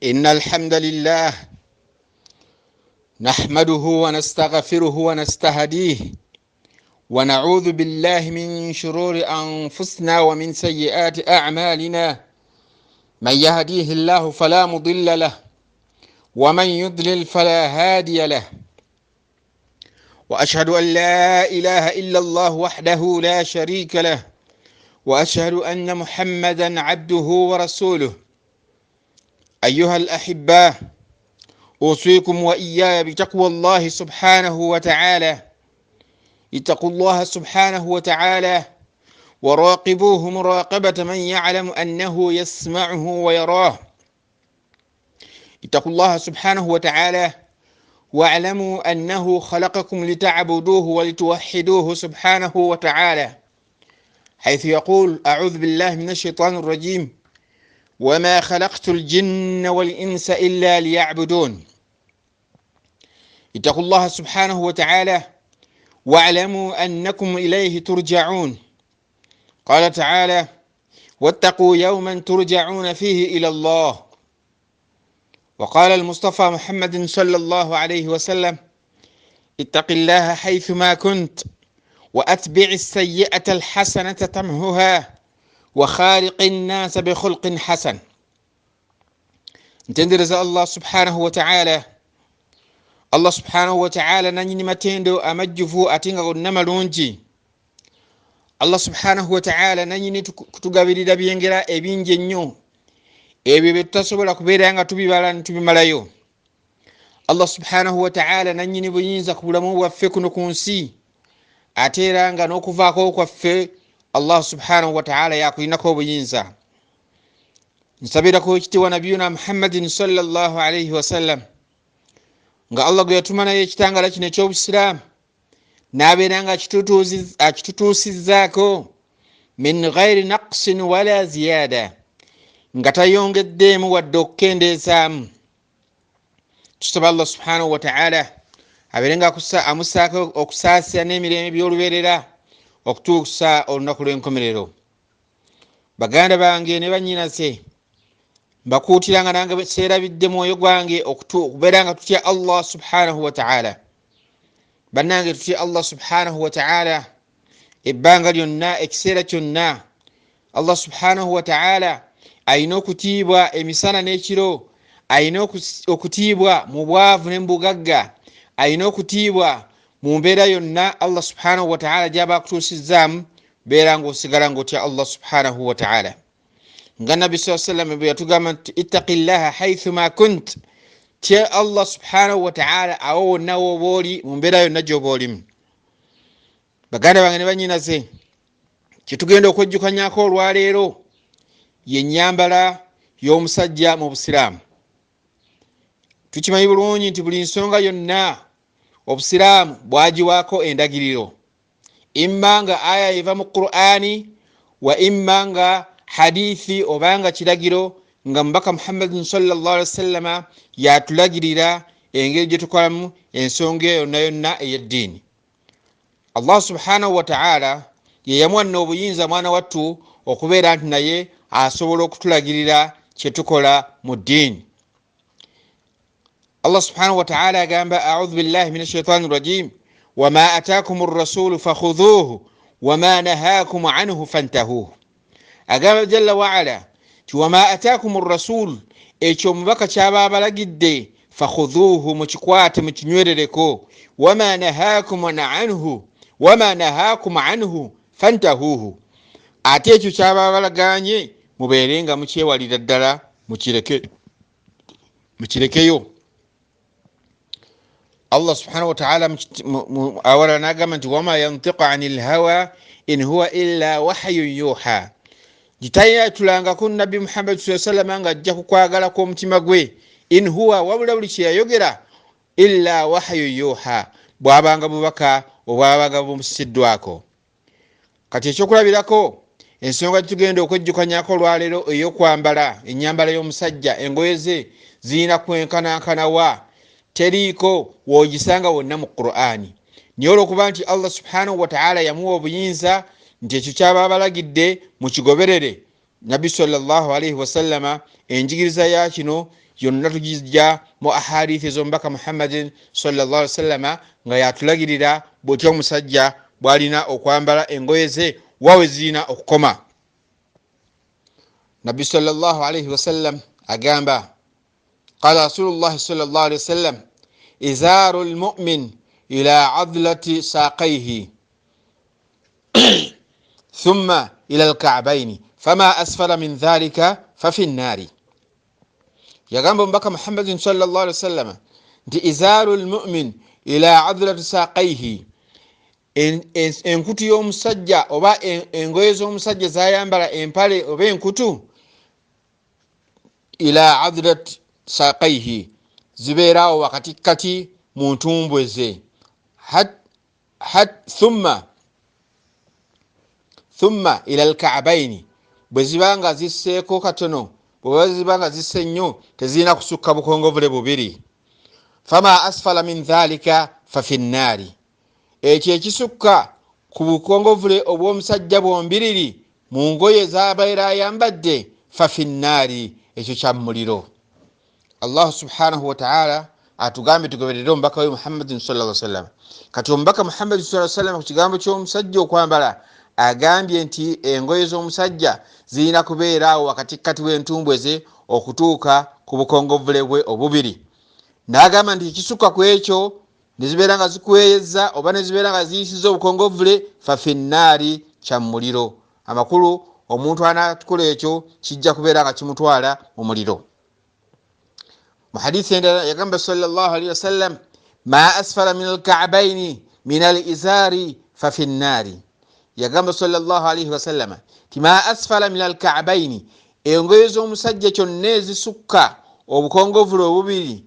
إن الحمد لله نحمده ونستغفره ونستهديه ونعوذ بالله من شرور أنفسنا ومن سيئات أعمالنا. من يهديه الله فلا مضل له ومن يضلل فلا هادي له. وأشهد أن لا إله إلا الله وحده لا شريك له وأشهد أن محمدا عبده ورسوله. أيها الأحباء، أوصيكم وإياي بتقوى الله سبحانه وتعالى. اتقوا الله سبحانه وتعالى وراقبوه مراقبة من يعلم أنه يسمعه ويراه. اتقوا الله سبحانه وتعالى واعلموا أنه خلقكم لتعبدوه ولتوحدوه سبحانه وتعالى، حيث يقول: أعوذ بالله من الشيطان الرجيم: وما خلقت الجن والإنس إلا ليعبدون. اتقوا الله سبحانه وتعالى واعلموا أنكم إليه ترجعون. قال تعالى: واتقوا يوما ترجعون فيه إلى الله. وقال المصطفى محمد صلى الله عليه وسلم: اتق الله حيثما كنت وأتبع السيئة الحسنة تمحها وخالق الناس بخلق حسن. ntendерeza Allah subhanahu wa ta'ala. Allah subhanahu wa ta'ala nanyini matendo amajjuvu atinga gonna malungi. Allah subhanahu wa ta'ala nanyini kutugabirira byengera ebingi ennyo ebyo bye tutasobola kubeera nga tubibala ntubimalayo. Allah subhanahu wa ta'ala nanyini buyinza ku bulamu bwaffe kuno ku nsi, ate era nga n'okuvaako kwaffe Allah subhanahu wa ta'ala yakulinako obuyinza. Nsabirako ekitiibwa nabiyuna Muhammadin sallallahu alayhi wasallam nga Allah gwe yatuma naye ekitangala kino eky'obusiraamu n'abeera nga akitutuusizzaako min ghairi naqsin wala ziyaada, nga tayongeddeemu wadde okukendeezaamu. Tusaba Allah subhanahu wa ta'ala abeere nga amusaako okusaasira n'emirembe by'olubeerera okutuusa olunaku lw'enkomerero. Baganda bange ne bannyinase, mbakuutiranga nange seerabidde mwoyo gwange okubeera nga tutya Allah subhanahu wa ta'ala. Bannange, tutya Allah subhanahu wa ta'ala ebbanga lyonna, ekiseera kyonna. Allah subhanahu wa ta'ala ayina okutiibwa emisana n'ekiro, ayina okutiibwa mu bwavu ne mu bugagga, ayina okutiibwa mu mbeera yonna Allah subhanahu wa ta'ala gy'aba akutuusizzaamu, beera ng'osigala ng'otya Allah subhanahu wa ta'ala. Nga Nabbi sallallahu alayhi wa sallam bwe yatugamba nti ittaqillaha haythuma kunt, tya Allah subhanahu wa ta'ala awo wonna w'oba oli, mu mbeera yonna gy'oba olimu. Baganda bange ne bannyinaze, kye tugenda okwejjukanyako olwaleero ye nnyambala y'omusajja mu Busiraamu. Tukimanyi bulungi nti buli nsonga yonna Obusiraamu bwagiwaako endagiriro, imma nga aya eva mu Qur'ani wa imma nga hadithi obanga kiragiro nga mubaka Muhammadin sallallahu alaihi wasallama yatulagirira engeri gye tukolamu ensonga yonna yonna ey'eddiini. Allah subhanahu wa ta'ala ye yamuwa obuyinza mwana wattu okubeera nti naye asobola okutulagirira kye tukola mu ddiini. Allah subhanahu wa ta'ala agamba: a'udhu billahi minash shaitani rajim wama ataakum ar-rasulu fakhudhuhu wama nahakum anhu fantahuhu. Agamba jalla wa ala ti wama ataakum ar-rasul, ekyo omubaka kyaba abalagidde, fakhudhuhu, mukikwate mukinywerereko, wama nahakum anhu fantahuhu, ate ekyo kyaba abalaganye mubeere nga mukyewalira ddala mukirekeyo. Allah subhanahu wa ta'ala awala n'agamba nti wama yantiqu anil hawa in huwa illa wahyun yuha. Gitayatulangako Nabbi Muhammad sallallahu alayhi wa sallam nga ajja kukwagala kw'omutima gwe, in huwa, wabula buli kye yayogera, illa wahyun yuha, bwabanga bubaka obwabanga bumusiddwako. Kati ekyokulabirako, ensonga tugenda okwejjukanyako olwaleero ey'okwambala ennyambala y'omusajja, engoye ze zirina kwenkanankanawa, teriiko woogisanga wonna mu Qur'ani. Naye olw'okuba nti Allah subhanahu wa ta'ala yamuwa obuyinza nti ekyo kyaba abalagidde mu kigoberere, Nabbi sallallahu alaihi wasallama enjigiriza ya kino yonna tugijja mu ahadithi z'omubaka Muhammadin sallallahu alaihi wasallam nga yatulagirira bw'otyo omusajja bw'alina okwambala engoye ze wawe zirina okukoma. Nabbi sallallahu alaihi wasallam agamba qala rasulullah sallallahu alaihi wasallam izaru almu'min ila adlati saqayhi thumma ila alka'bayn fama asfala min dhalika fafi nnari. Yagamba omubaka Muhammadin sallallahu alaihi wasallam nti izaru almu'min ila adlati saqayhi, enkutu y'omusajja oba engoye z'omusajja zayambala empale oba enkutu ila adlati saqayhi zibeerawo wakati kati mu ntumbwe ze thumma ila alka'bayn, bwe zibanga zisseeko katono bwe zibanga zisse nnyo tezirina kusukka bukongovule bubiri. Fama asfala min dhalika fafi nnaari, ekyo ekisukka ku bukongovule obw'omusajja bwombiriri mu ngoye z'abeera ayambadde fafi nnaari, ekyo kya muliro. Allah subhanahu wa ta'ala atugambye tugoberere omubaka we Muhammadin sallallahu alaihi wasallam. Kati omubaka Muhammadin sallallahu alaihi wasallam ku kigambo ky'omusajja okwambala agambye nti engoye z'omusajja zirina kubeeraawo wakati kati w'entumbwe ze okutuuka ku bukongovule bwe obubiri. N'agamba nti ekisukka ku ekyo ne zibeera nga zikweyeza oba ne zibeera nga ziyisiza obukongovule fafi nnaari, kya muliro. Amakulu omuntu anatukola ekyo kijja kubeera nga kimutwala mu muliro. Mu hadithi endala yagamba sallallahu alaihi wasallam ma asfala min alka'bayn min alizari fafi nnaari. Yagamba sallallahu alaihi wasallam ti ma asfala min alka'bayn, engoye z'omusajja kyonna ezisukka obukongovule obubiri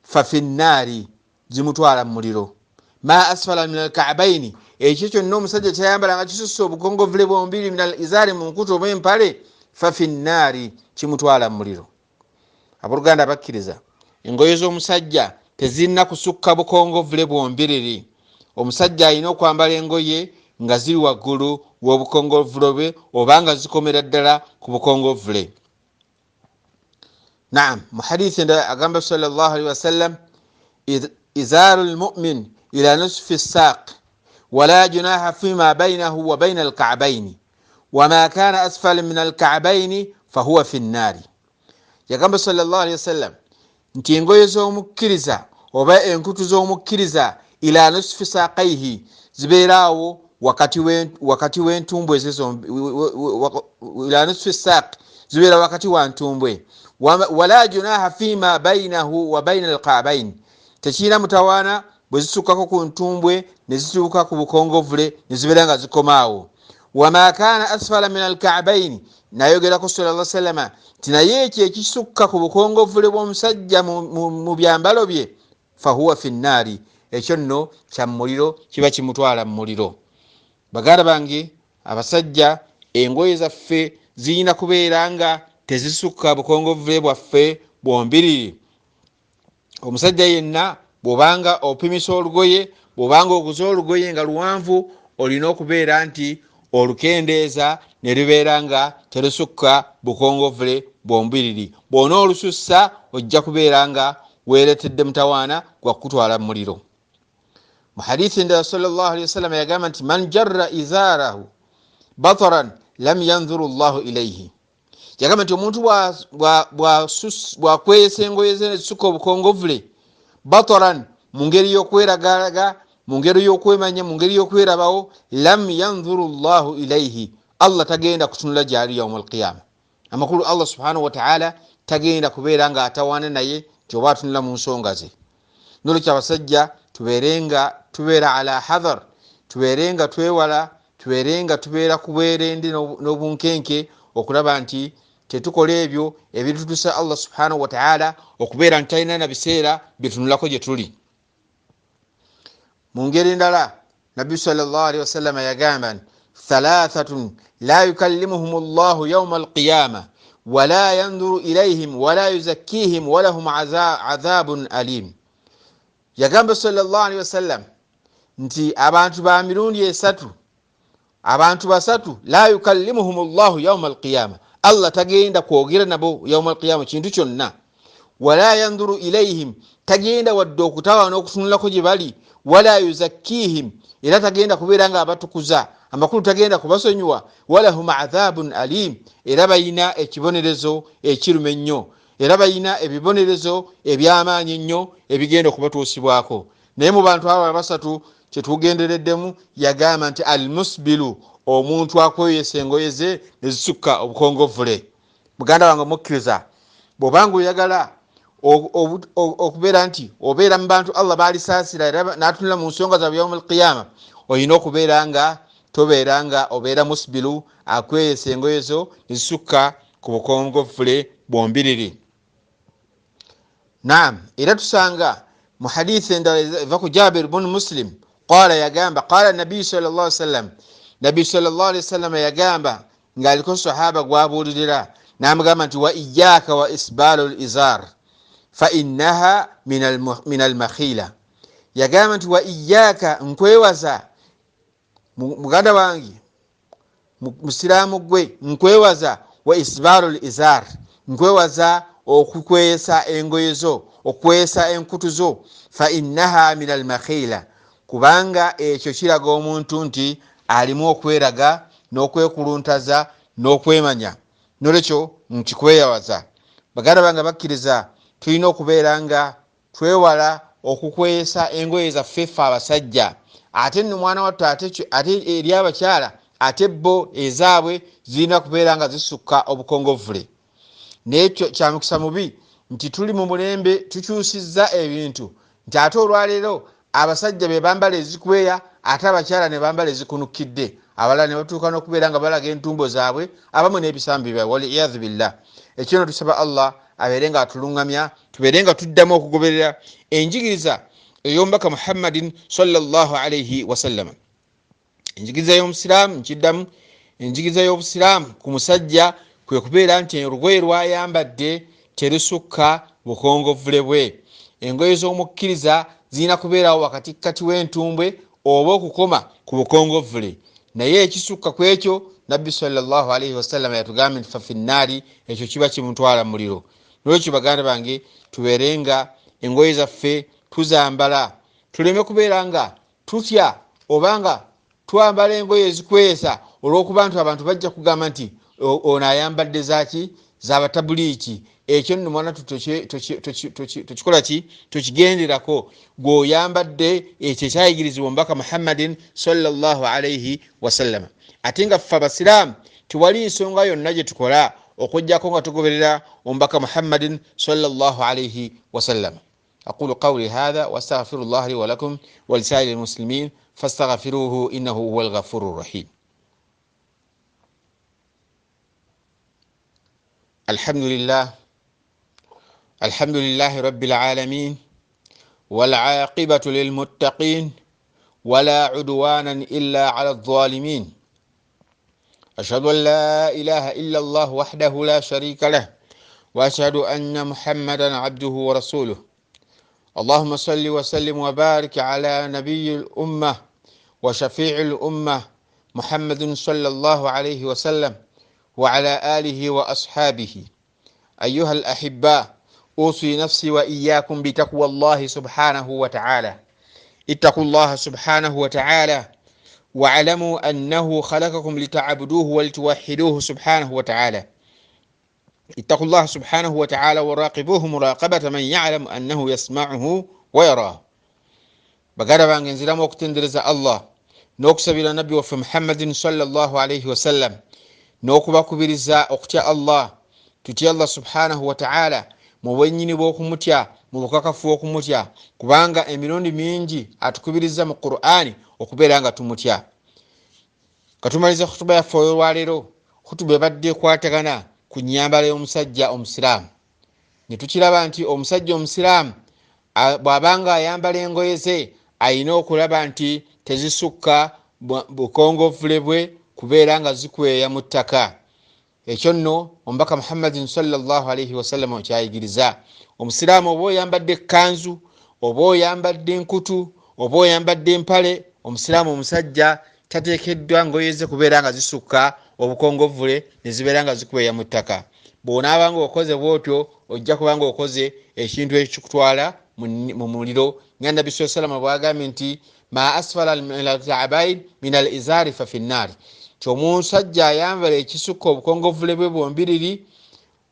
fafi nnaari, zimutwala mu muliro. Ma asfala min alka'bayn, ekyo kyonna omusajja kyayambala nga kisusse obukongovule bwombiri min alizari, mu nkutu oba empale, fafi nnaari, kimutwala mu muliro. Abooluganda abakkiriza, engoye z'omusajja tezirina kusukka bukongovule bwombiriri. Omusajja alina okwambala engoye nga ziri waggulu w'obukongovule bwe oba nga zikomera ddala ku bukongovule. Naam, mu hadithi endala agamba sallallahu alaihi wasallam izaru almu'min ila nisfi as-saq wala junaha fima bainahu wa baina al-ka'bayn wama kana asfala min al-ka'bayn fahuwa fi an-nar. Yagamba sallallahu alaihi wasallam nti engoye z'omukkiriza oba enkutu z'omukkiriza ila nisfi saqayhi zibeeraawo wakati w'entumbwe ze zombi, ila nisfi saq zibeera wakati wa ntumbwe. Wala junaha fima bainahu wa baina alka'bayn, tekirina mutawaana bwe zisukkako ku ntumbwe ne zituuka ku bukongovule ne zibeera nga zikomaawo. Wama kana asfala min alka'bayn, nayogerako sallallahu alaihi wasallam ti naye ekyo ekisukka ku bukongovule bw'omusajja mu byambalo bye fahuwa fi nnaari, ekyo nno kya muliro, kiba kimutwala mu muliro. Baganda bange abasajja, engoye zaffe zirina kubeera nga tezisukka bukongovule bwaffe bwombiriri. Omusajja yenna bw'obanga opimisa olugoye, bw'obanga oguza olugoye nga luwanvu, olina okubeera nti olukendeeza ne lubeera nga telusukka bukongovule bwombiriri. Bw'ona olusussa ojja kubeera nga weeretedde mutawaana gwa kutwala mu muliro. Mu hadithi endala sallallahu alaihi wasallam yagamba nti man jarra izarahu bataran lam yanzuru Allahu ilayhi. Yagamba nti omuntu bwakweyesa engoye ze ne zisukka obukongovule bataran, mu ngeri y'okweragalaga, mu ngeri y'okwemanya, mu ngeri y'okwerabawo, lam yanzuru Allahu ilayhi, Allah tagenda kutunula gyali yawm alqiyama. Amakulu Allah subhanahu wa ta'ala tagenda kubeera nga atawaana naye kyoba atunula mu nsonga ze. Nolwekyo abasajja tubeera ala hadhar, tubeerenga twewala, tubeerenga tubeera ku bwerendi n'obunkenke okulaba nti tetukola ebyo ebitutusa Allah subhanahu wa ta'ala okubeera nti talina na biseera byetunulako gye tuli. Mu ngeri endala Nabbi sallallahu alaihi wasallam yagamba thalathatun la yukallimuhum Allahu yawma alqiyama wala yanzuru ilayhim wala yuzakkihim walahum adhabun alim. Yagamba sallallahu alaihi wasallam nti abantu ba mirundi esatu, abantu basatu, la yukallimuhum Allahu yawma alqiyama, Allah tagenda kwogera nabo yawma alqiyama kintu kyonna, wala yanzuru ilayhim tagenda wadde okutawaana okutunulako gye bali wala yuzakkihim era tagenda kubeera nga abatukuza amakulu tagenda kubasonyiwa walahum adhabun alim era bayina ekibonerezo ekiruma ennyo era bayina ebibonerezo ebyamaanyi ennyo ebigenda okubatuusibwako. naye mu bantu abo basatu kyetugendereddemu yagamba nti almusbilu omuntu akweyesa engoye ze nezisukka obukongovule. muganda wange mukkiriza bw'obanga oyagala okubeera nti obeera mu bantu Allah baalisaasira era n'atunula mu nsonga za yawmul qiyama olina okubeera nga tobeera nga obeera musbilu akweyesa engoye zo nezisukka ku bukongovule bwombiriri. naam era tusanga mu hadithi endala eva ku Jabir ibn Muslim qala yagamba qala nabi sallallahu alaihi wasallam nabi sallallahu alaihi wasallam yagamba ng'aliko sahaba gwabuulirira n'amugamba nti wa iyyaka wa isbalul izar fa innaha min almakhila. yagamba nti wa iyyaka nkwewaza muganda wange musiraamu gwe nkwewaza wa isbalul izar nkwewaza okukwesa engoye zo okwesa enkutu zo fa innaha min almakhila kubanga ekyo kiraga omuntu nti alimu okweraga n'okwekuluntaza n'okwemanya nolwekyo nkikweyawaza. baganda bange bakkiriza tulina okubeera nga twewala okukwesa engoye zaffe ffe abasajja ate nno mwana wattu ate eri abakyala ate bo ezaabwe zirina kubeera nga zisukka obukongovule. naye kyamukisa mubi nti tuli mu mulembe tukyusizza ebintu nti ate olwaleero abasajja be bambala ezikweya ate abakyala ne bambala ezikunukidde abalala ne batuuka n'okubeera nga balaga entumbo zaabwe abamu n'ebisambi byabwe waliyadhu billah. ekyo no tusaba Allah abeere nga atulungamya tubeere nga tuddamu okugoberera enjigiriza ey'omubaka Muhammadin sallallahu alayhi wasallam. enjigiriza y'omusiraamu nkiddamu enjigiriza y'obusiraamu ku musajja kwe kubeera nti olugoye lwayambadde terusukka bukongovule bwe. engoye z'omukkiriza zirina kubeerawo wakatikati w'entumbwe oba okukoma ku bukongovule. naye ekisukka ku ekyo nabbi sallallahu alayhi wasallam yatugambye nti fafinnaari ekyo kiba kimutwala mu muliro. nolwekyo baganda bange tubeere nga engoye zaffe tuzambala tuleme kubeera nga tutya obanga twambala engoye ezikwesa olw'okuba nti abantu bajja kugamba nti ono ayambadde zaki z'abatabuliiki. ekyo nno mwana tukikola ki tukigenderako gweoyambadde ekyo ekyayigirizibwa omubaka Muhammadin sallallahu alayhi wasallam. ate nga ffe abasiraamu tewali nsonga yonna gye tukola okujjako nga tugoberera omubaka Muhammadin sallallahu alayhi wasallam. aqulu qawli hadha wa astaghfirullah li wa lakum wa lisairil muslimin fastaghfiruhu innahu huwal ghafurur rahim. الحمد لله رب العالمين والعاقبة للمتقين ولا عدوانا إلا على الظالمين. أشهد أن لا إله إلا الله وحده لا شريك له وأشهد أن محمدا عبده ورسوله. اللهم صل وسلم وبارك على نبي الأمة وشفيع الأمة محمد صلى الله عليه وسلم وعلى آله وأصحابه. أيها الأحباء أوصي نفسي وإياكم بتقوى الله سبحانه وتعالى. اتقوا الله سبحانه وتعالى واعلموا أنه خلقكم لتعبدوه ولتوحدوه سبحانه وتعالى. اتقوا الله سبحانه وتعالى وراقبوه مراقبة من يعلم أنه يسمعه ويراه. baganda bange nziramu okutendereza Allah n'okusabira nabbi waffe Muhammadin sallallahu alayhi wasallam n'okubakubiriza okutya Allah tutya Allah subhanahu wa ta'ala mu bwennyini bw'okumutya mu bukakafu okumutya kubanga emirundi mingi atukubiriza mu Qur'ani okubeera nga tumutya. katumaliza khutuba yaffe olwaleero khutuba ebadde ekwatagana ku nnyambala y'omusajja omusiraamu. ne tukiraba nti omusajja omusiraamu bw'abanga ayambala engoye ze ayina okulaba nti tezisukka bukongovule bwe kubeera nga zikweya mu ttaka. ekyo nno omubaka Muhammadin sallallahu alayhi wasallam kyayigiriza. omusiraamu oba oyambadde ekkanzu oba oyambadde enkutu oba oyambadde empale omusiraamu omusajja tateekeddwa ngoye ze kubeera nga zisukka obukongovule ne zibeera nga zikweya mu ttaka. bw'onaabanga okoze bw'otyo ojja kubanga okoze ekintu ekikutwala mu muliro nga nabbi sallallahu bwagambye nti ma asfala al-ka'bayn min al-izari fa fi an-nar. Omusajja ayambala ekisukka obukongovule bwe bwombiriri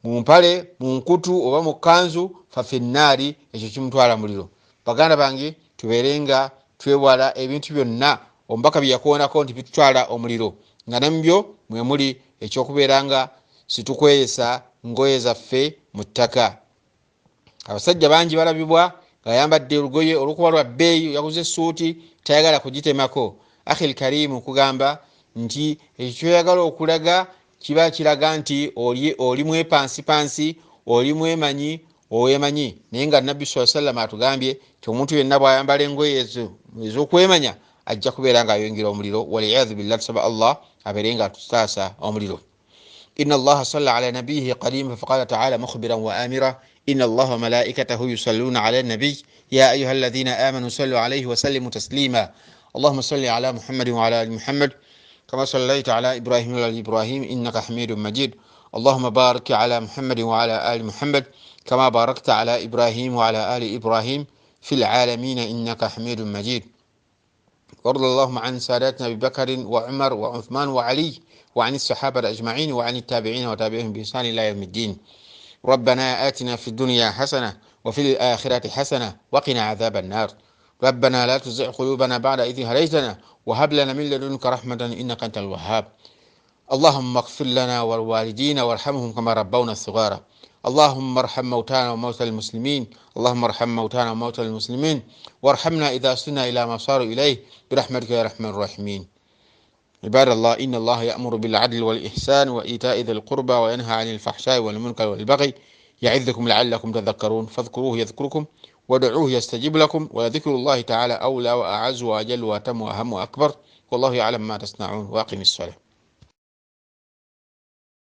mu mpale mu nkutu oba mu kanzu fa fi an-nar, ekyo kimutwala muliro. Baganda bange tubeerenga twewala ebintu byonna omubaka byakuwonako nti bitutwala omuliro, nga nambyo mwe muli ekyokubeeranga situkweyesa ngoye zaffe mu ttaka. Abasajja bangi balabibwa ng'ayambadde olugoye olukuba lwa bbeeyi, yaguze suuti tayagala kugitemako. Akhil karimu kugamba nti ekyo kyoyagala okulaga kiba kiraga nti oli mwepansipansi, oli mwemanyi, owemanyi. Naye nga nabbi sallallahu alaihi wasallam atugambye nti omuntu yenna bw'ayambala engoye ez'okwemanya ajja kubeera ng'ayongera omuliro. Waliyadhu billah, tusaba Allah abeere nga atutaasa omuliro. Inna Allah salla ala nabiyhi qadima faqala ta'ala mukhbiran wa amira inna Allah wa malaikatahu yusalluna ala nabiy ya ayyuhalladhina amanu sallu alayhi wa sallimu taslima. Allahumma salli ala Muhammadin wa ala ali Muhammad كما صليت على إبراهيم وعلى إبراهيم إنك حميد مجيد. اللهم بارك على محمد وعلى آل محمد كما باركت على إبراهيم وعلى آل إبراهيم في العالمين إنك حميد مجيد. وارض اللهم عن ساداتنا أبي بكر وعمر وعثمان وعلي وعن الصحابة أجمعين وعن التابعين وتابعهم بإحسان إلى يوم الدين. ربنا آتنا في الدنيا حسنة وفي الآخرة حسنة وقنا عذاب النار. ربنا لا تزغ قلوبنا بعد إذ هديتنا وهب لنا من لدنك رحمة إنك أنت الوهاب. اللهم اغفر لنا والوالدين وارحمهم كما ربونا صغارا. اللهم ارحم موتانا وموتى المسلمين. اللهم ارحم موتانا وموتى المسلمين وارحمنا إذا سرنا إلى ما صاروا إليه برحمتك يا أرحم الراحمين. عباد الله، إن الله يأمر بالعدل والإحسان وإيتاء ذي القربى وينهى عن الفحشاء والمنكر والبغي يعظكم لعلكم تذكرون. فاذكروه يذكركم ودعوه يستجيب لكم ولذكر الله تعالى أولى وأعز وأجل وأتم وأهم وأكبر. والله يعلم ما تصنعون. وأقم الصلاة.